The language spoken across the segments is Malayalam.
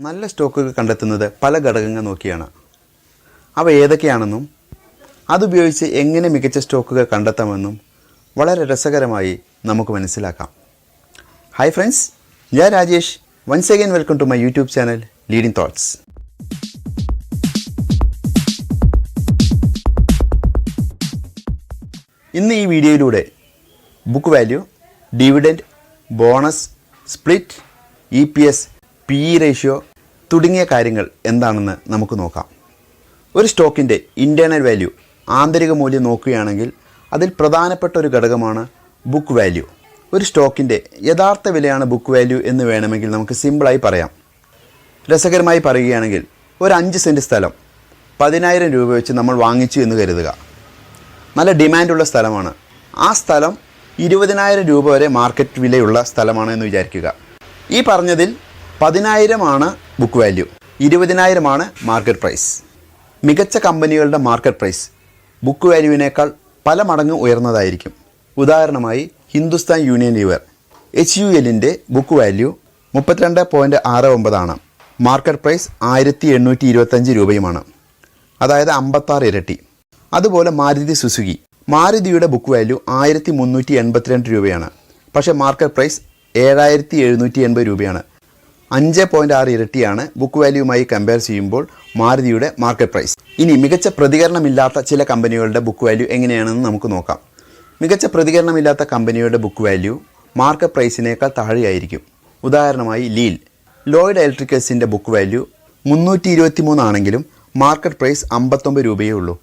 നല്ല സ്റ്റോക്കുകൾ കണ്ടെത്തുന്നത് പല ഘടകങ്ങൾ നോക്കിയാണ്. അവ ഏതൊക്കെയാണെന്നും അതുപയോഗിച്ച് എങ്ങനെ മികച്ച സ്റ്റോക്കുകൾ കണ്ടെത്താമെന്നും വളരെ രസകരമായി നമുക്ക് മനസ്സിലാക്കാം. ഹായ് ഫ്രണ്ട്സ്, ഞാൻ Rajesh. Once again welcome to my YouTube channel leading thoughts. ഇന്ന് ഈ വീഡിയോയിലൂടെ book value, dividend, bonus, split, EPS, PE ratio തുടങ്ങിയ കാര്യങ്ങൾ എന്താണെന്ന് നമുക്ക് നോക്കാം. ഒരു സ്റ്റോക്കിൻ്റെ ഇൻറ്റേർണൽ വാല്യൂ, ആന്തരിക മൂല്യം നോക്കുകയാണെങ്കിൽ അതിൽ പ്രധാനപ്പെട്ട ഒരു ഘടകമാണ് ബുക്ക് വാല്യൂ. ഒരു സ്റ്റോക്കിൻ്റെ യഥാർത്ഥ വിലയാണ് ബുക്ക് വാല്യൂ എന്ന് വേണമെങ്കിൽ നമുക്ക് സിമ്പിളായി പറയാം. രസകരമായി പറയുകയാണെങ്കിൽ ഒരു 5 സെൻറ്റ് സ്ഥലം 10,000 രൂപ വെച്ച് നമ്മൾ വാങ്ങിച്ചു എന്ന് കരുതുക. നല്ല ഡിമാൻഡുള്ള സ്ഥലമാണ്. ആ സ്ഥലം 20,000 രൂപ വരെ മാർക്കറ്റ് വിലയുള്ള സ്ഥലമാണ് എന്ന് വിചാരിക്കുക. ഈ പറഞ്ഞതിൽ 10,000 ആണ് ബുക്ക് വാല്യൂ, 20,000 ആണ് മാർക്കറ്റ് പ്രൈസ്. മികച്ച കമ്പനികളുടെ മാർക്കറ്റ് പ്രൈസ് ബുക്ക് വാല്യൂവിനേക്കാൾ പല മടങ്ങ് ഉയർന്നതായിരിക്കും. ഉദാഹരണമായി ഹിന്ദുസ്ഥാൻ യൂണിയൻ ലിവർ HULൻ്റെ ബുക്ക് വാല്യൂ 32.69 ആണ്. മാർക്കറ്റ് പ്രൈസ് 1,825 രൂപയുമാണ്, അതായത് 56 ഇരട്ടി. അതുപോലെ മാരുതി സുസുക്കി, മാരുതിയുടെ ബുക്ക് വാല്യൂ 1,382 രൂപയാണ്. പക്ഷേ മാർക്കറ്റ് പ്രൈസ് 7,780 രൂപയാണ്. 5.6 ഇരട്ടിയാണ് ബുക്ക് വാല്യൂവുമായി കമ്പയർ ചെയ്യുമ്പോൾ മാരുതിയുടെ മാർക്കറ്റ് പ്രൈസ്. ഇനി മികച്ച പ്രതികരണമില്ലാത്ത ചില കമ്പനികളുടെ ബുക്ക് വാല്യൂ എങ്ങനെയാണെന്ന് നമുക്ക് നോക്കാം. മികച്ച പ്രതികരണമില്ലാത്ത കമ്പനിയുടെ ബുക്ക് വാല്യൂ മാർക്കറ്റ് പ്രൈസിനേക്കാൾ താഴെയായിരിക്കും. ഉദാഹരണമായി ലോയിഡ് ഇലക്ട്രിക്കൽസിൻ്റെ ബുക്ക് വാല്യൂ 323 ആണെങ്കിലും മാർക്കറ്റ് പ്രൈസ് 59 രൂപയേ ഉള്ളൂ.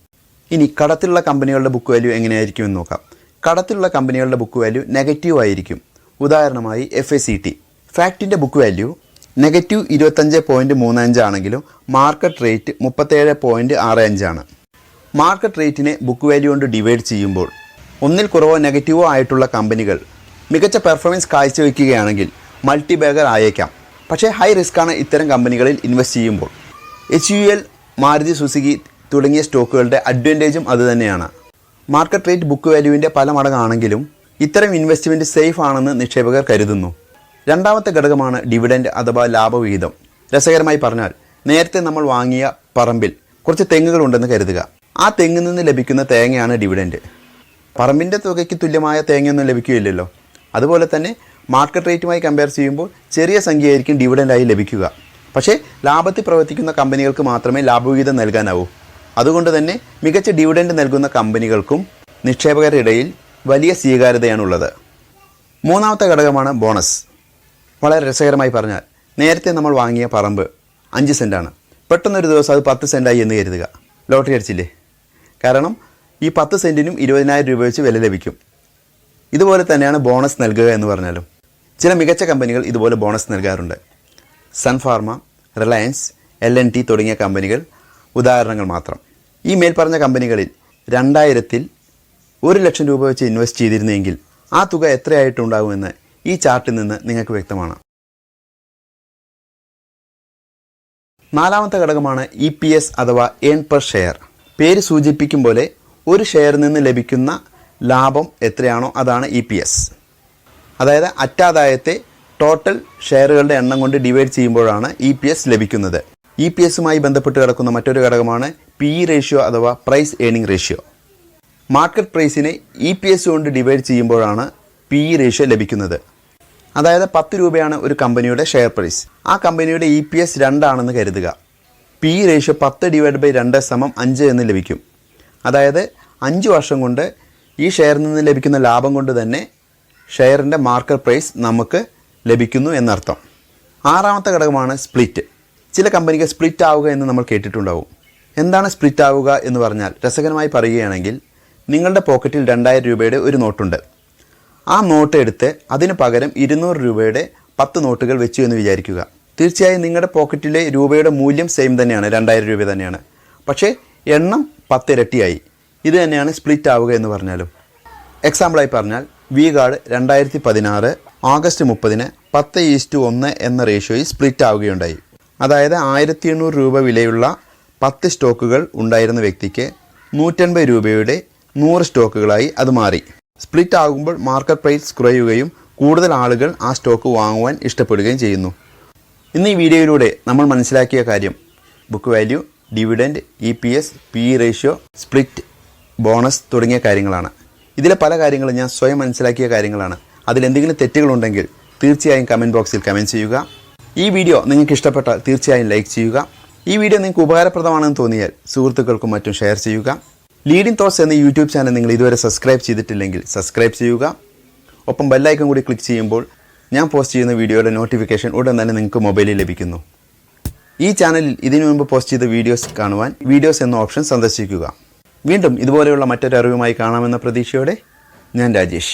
ഇനി കടത്തിലുള്ള കമ്പനികളുടെ ബുക്ക് വാല്യൂ എങ്ങനെയായിരിക്കുമെന്ന് നോക്കാം. കടത്തിലുള്ള കമ്പനികളുടെ ബുക്ക് വാല്യൂ നെഗറ്റീവ് ആയിരിക്കും. ഉദാഹരണമായി FACT, ഫാക്റ്റിൻ്റെ ബുക്ക് വാല്യൂ -25.35 ആണെങ്കിലും മാർക്കറ്റ് റേറ്റ് 37.65 ആണ്. മാർക്കറ്റ് റേറ്റിനെ ബുക്ക് വാല്യൂ കൊണ്ട് ഡിവൈഡ് ചെയ്യുമ്പോൾ ഒന്നിൽ കുറവോ നെഗറ്റീവോ ആയിട്ടുള്ള കമ്പനികൾ മികച്ച പെർഫോമൻസ് കാഴ്ചവെക്കുകയാണെങ്കിൽ മൾട്ടി ബാഗർ ആയേക്കാം. പക്ഷേ ഹൈ റിസ്ക്കാണ് ഇത്തരം കമ്പനികളിൽ ഇൻവെസ്റ്റ് ചെയ്യുമ്പോൾ. HUL, മാരുതി സുസുക്കി തുടങ്ങിയ സ്റ്റോക്കുകളുടെ അഡ്വാൻറ്റേജും അതുതന്നെയാണ്. മാർക്കറ്റ് റേറ്റ് ബുക്ക് വാല്യൂവിൻ്റെ പല മടങ്ങാണെങ്കിലും ഇത്തരം ഇൻവെസ്റ്റ്മെൻറ്റ് സേഫ് ആണെന്ന് നിക്ഷേപകർ കരുതുന്നു. രണ്ടാമത്തെ ഘടകമാണ് ഡിവിഡൻഡ് അഥവാ ലാഭവിഹിതം. രസകരമായി പറഞ്ഞാൽ, നേരത്തെ നമ്മൾ വാങ്ങിയ പറമ്പിൽ കുറച്ച് തെങ്ങുകളുണ്ടെന്ന് കരുതുക. ആ തെങ്ങിൽ നിന്ന് ലഭിക്കുന്ന തേങ്ങയാണ് ഡിവിഡൻഡ്. പറമ്പിൻ്റെ തുകയ്ക്ക് തുല്യമായ തേങ്ങയൊന്നും ലഭിക്കുകയില്ലല്ലോ. അതുപോലെ തന്നെ മാർക്കറ്റ് റേറ്റുമായി കമ്പയർ ചെയ്യുമ്പോൾ ചെറിയ സംഖ്യയായിരിക്കും ഡിവിഡൻഡായി ലഭിക്കുക. പക്ഷേ ലാഭത്തിൽ പ്രവർത്തിക്കുന്ന കമ്പനികൾക്ക് മാത്രമേ ലാഭവിഹിതം നൽകാനാവൂ. അതുകൊണ്ട് തന്നെ മികച്ച ഡിവിഡൻഡ് നൽകുന്ന കമ്പനികൾക്കും നിക്ഷേപകരുടെ ഇടയിൽ വലിയ സ്വീകാര്യതയാണുള്ളത്. മൂന്നാമത്തെ ഘടകമാണ് ബോണസ്. വളരെ രസകരമായി പറഞ്ഞാൽ, നേരത്തെ നമ്മൾ വാങ്ങിയ പറമ്പ് 5 സെൻറ്റാണ്. പെട്ടെന്നൊരു ദിവസം അത് 10 സെൻറ്റായി എന്ന് കരുതുക. ലോട്ടറി അടിച്ചില്ലേ? കാരണം ഈ 10 സെൻറ്റിനും 20,000 രൂപ വെച്ച് വില ലഭിക്കും. ഇതുപോലെ തന്നെയാണ് ബോണസ് നൽകുക എന്ന് പറഞ്ഞാലും. ചില മികച്ച കമ്പനികൾ ഇതുപോലെ ബോണസ് നൽകാറുണ്ട്. സൺഫാർമ, റിലയൻസ്, LNT തുടങ്ങിയ കമ്പനികൾ ഉദാഹരണങ്ങൾ മാത്രം. ഈ മേൽപ്പറഞ്ഞ കമ്പനികളിൽ 2000-ൽ 1 ലക്ഷം രൂപ വെച്ച് ഇൻവെസ്റ്റ് ചെയ്തിരുന്നെങ്കിൽ ആ തുക എത്രയായിട്ടുണ്ടാകുമെന്ന് ഈ ചാർട്ടിൽ നിന്ന് നിങ്ങൾക്ക് വ്യക്തമാണ്. നാലാമത്തെ ഘടകമാണ് EPS അഥവാ ഏൺ പെർ ഷെയർ. പേര് സൂചിപ്പിക്കും പോലെ ഒരു ഷെയറിൽ നിന്ന് ലഭിക്കുന്ന ലാഭം എത്രയാണോ അതാണ് EPS. അതായത് അറ്റാദായത്തെ ടോട്ടൽ ഷെയറുകളുടെ എണ്ണം കൊണ്ട് ഡിവൈഡ് ചെയ്യുമ്പോഴാണ് EPS ലഭിക്കുന്നത്. EPSുമായി ബന്ധപ്പെട്ട് കിടക്കുന്ന മറ്റൊരു ഘടകമാണ് PE റേഷ്യോ അഥവാ പ്രൈസ് ഏണിംഗ് റേഷ്യോ. മാർക്കറ്റ് പ്രൈസിനെ EPS കൊണ്ട് ഡിവൈഡ് ചെയ്യുമ്പോഴാണ് PE റേഷ്യോ ലഭിക്കുന്നത്. അതായത് 10 രൂപയാണ് ഒരു കമ്പനിയുടെ ഷെയർ പ്രൈസ്. ആ കമ്പനിയുടെ EPS 2 ആണെന്ന് കരുതുക. PE റേഷ്യോ 10/2 = 5 എന്ന് ലഭിക്കും. അതായത് 5 വർഷം കൊണ്ട് ഈ ഷെയറിൽ നിന്ന് ലഭിക്കുന്ന ലാഭം കൊണ്ട് തന്നെ ഷെയറിൻ്റെ മാർക്കറ്റ് പ്രൈസ് നമുക്ക് ലഭിക്കുന്നു എന്നർത്ഥം. ആറാമത്തെ ഘടകമാണ് സ്പ്ലിറ്റ്. ചില കമ്പനികൾ സ്പ്ലിറ്റ് ആവുക എന്ന് നമ്മൾ കേട്ടിട്ടുണ്ടാവും. എന്താണ് സ്പ്ലിറ്റ് ആവുക എന്ന് പറഞ്ഞാൽ, രസകരമായി പറയുകയാണെങ്കിൽ, നിങ്ങളുടെ പോക്കറ്റിൽ 2000 രൂപയുടെ ഒരു നോട്ടുണ്ട്. ആ നോട്ട് എടുത്ത് അതിന് പകരം 200 രൂപയുടെ 10 നോട്ടുകൾ വെച്ചു എന്ന് വിചാരിക്കുക. തീർച്ചയായും നിങ്ങളുടെ പോക്കറ്റിലെ രൂപയുടെ മൂല്യം സെയിം തന്നെയാണ്, 2000 രൂപ തന്നെയാണ്. പക്ഷേ എണ്ണം 10 ഇരട്ടിയായി. ഇത് തന്നെയാണ് സ്പ്ലിറ്റ് ആവുക എന്ന് പറഞ്ഞാലും. എക്സാമ്പിളായി പറഞ്ഞാൽ, V-Guard 2016 ഓഗസ്റ്റ് 30-ന് 10:1 എന്ന റേഷ്യോയിൽ സ്പ്ലിറ്റ് ആവുകയുണ്ടായി. അതായത് 1,800 രൂപ വിലയുള്ള 10 സ്റ്റോക്കുകൾ ഉണ്ടായിരുന്ന വ്യക്തിക്ക് 180 രൂപയുടെ 100 സ്റ്റോക്കുകളായി അത് മാറി. സ്പ്ലിറ്റ് ആകുമ്പോൾ മാർക്കറ്റ് പ്രൈസ് കുറയുകയും കൂടുതൽ ആളുകൾ ആ സ്റ്റോക്ക് വാങ്ങുവാൻ ഇഷ്ടപ്പെടുകയും ചെയ്യുന്നു. ഇന്ന് ഈ വീഡിയോയിലൂടെ നമ്മൾ മനസ്സിലാക്കിയ കാര്യം book value, dividend, EPS, PE ratio, split, bonus തുടങ്ങിയ കാര്യങ്ങളാണ്. ഇതിലെ പല കാര്യങ്ങളും ഞാൻ സ്വയം മനസ്സിലാക്കിയ കാര്യങ്ങളാണ്. അതിലെന്തെങ്കിലും തെറ്റുകളുണ്ടെങ്കിൽ തീർച്ചയായും കമൻറ്റ് ബോക്സിൽ കമൻറ്റ് ചെയ്യുക. ഈ വീഡിയോ നിങ്ങൾക്ക് ഇഷ്ടപ്പെട്ടാൽ തീർച്ചയായും ലൈക്ക് ചെയ്യുക. ഈ വീഡിയോ നിങ്ങൾക്ക് ഉപകാരപ്രദമാണെന്ന് തോന്നിയാൽ സുഹൃത്തുക്കൾക്കും മറ്റും ഷെയർ ചെയ്യുക. ലീഡിംഗ് തോട്ട്സ് എന്ന യൂട്യൂബ് ചാനൽ നിങ്ങൾ ഇതുവരെ സബ്സ്ക്രൈബ് ചെയ്തിട്ടില്ലെങ്കിൽ സബ്സ്ക്രൈബ് ചെയ്യുക. ഒപ്പം ബെല്ലൈക്കൺ കൂടി ക്ലിക്ക് ചെയ്യുമ്പോൾ ഞാൻ പോസ്റ്റ് ചെയ്യുന്ന വീഡിയോയുടെ നോട്ടിഫിക്കേഷൻ ഉടൻ തന്നെ നിങ്ങൾക്ക് മൊബൈലിൽ ലഭിക്കുന്നു. ഈ ചാനലിൽ ഇതിനു മുമ്പ് പോസ്റ്റ് ചെയ്ത വീഡിയോസ് കാണുവാൻ വീഡിയോസ് എന്ന ഓപ്ഷൻ സന്ദർശിക്കുക. വീണ്ടും ഇതുപോലെയുള്ള മറ്റൊരു അറിവുമായി കാണാമെന്ന പ്രതീക്ഷയോടെ ഞാൻ രാജേഷ്.